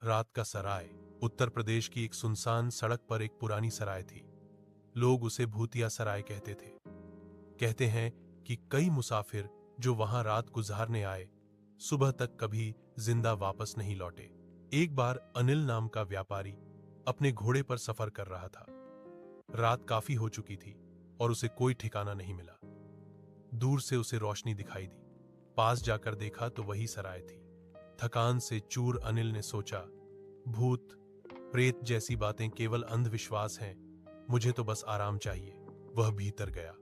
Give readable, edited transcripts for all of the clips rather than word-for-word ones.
रात का सराय। उत्तर प्रदेश की एक सुनसान सड़क पर एक पुरानी सराय थी। लोग उसे भूतिया सराय कहते थे। कहते हैं कि कई मुसाफिर जो वहां रात गुजारने आए, सुबह तक कभी जिंदा वापस नहीं लौटे। एक बार अनिल नाम का व्यापारी अपने घोड़े पर सफर कर रहा था। रात काफी हो चुकी थी और उसे कोई ठिकाना नहीं मिला। दूर से उसे रोशनी दिखाई दी। पास जाकर देखा तो वही सराय थी। थकान से चूर अनिल ने सोचा, भूत प्रेत जैसी बातें केवल अंधविश्वास हैं, मुझे तो बस आराम चाहिए। वह भीतर गया।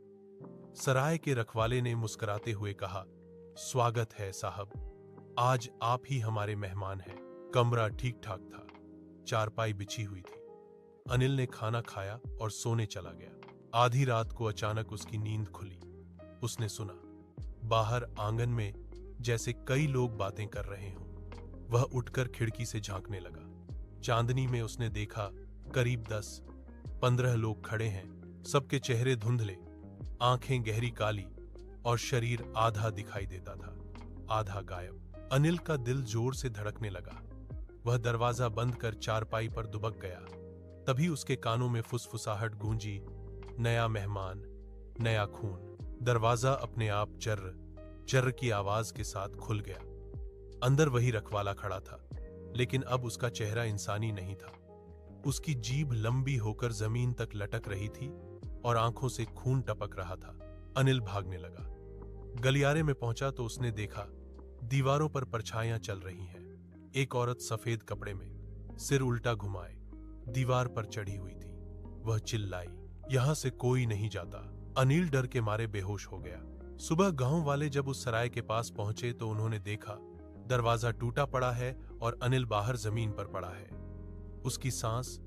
सराय के रखवाले ने मुस्कुराते हुए कहा, स्वागत है साहब, आज आप ही हमारे मेहमान हैं। कमरा ठीक ठाक था, चारपाई बिछी हुई थी। अनिल ने खाना खाया और सोने चला गया। आधी रात को अचानक उसकी नींद खुली। उसने सुना, बाहर आंगन में जैसे कई लोग बातें कर रहे हों। वह उठकर खिड़की से झांकने लगा। चांदनी में उसने देखा करीब 10-15 लोग खड़े हैं। सबके चेहरे धुंधले, आंखें गहरी काली और शरीर आधा दिखाई देता था, आधा गायब। अनिल का दिल जोर से धड़कने लगा। वह दरवाजा बंद कर चारपाई पर दुबक गया। तभी उसके कानों में फुसफुसाहट गूंजी, नया मेहमान, नया खून। दरवाजा अपने आप चर्र चर्र की आवाज के साथ खुल गया। अंदर वही रखवाला खड़ा था, लेकिन अब उसका चेहरा इंसानी नहीं था। उसकी जीभ लंबी होकर जमीन तक लटक रही थी और आंखों से खून टपक रहा था। अनिल भागने लगा। गलियारे में पहुंचा तो उसने देखा दीवारों पर परछाइयां चल रही हैं। एक औरत सफेद कपड़े में, सिर उल्टा घुमाए, दीवार पर चढ़ी हुई थी। वह चिल्लाई, यहां से कोई नहीं जाता। अनिल डर के मारे बेहोश हो गया। सुबह गांव वाले जब उस सराय के पास पहुंचे तो उन्होंने देखा दरवाजा टूटा पड़ा है और अनिल बाहर जमीन पर पड़ा है। उसकी सांस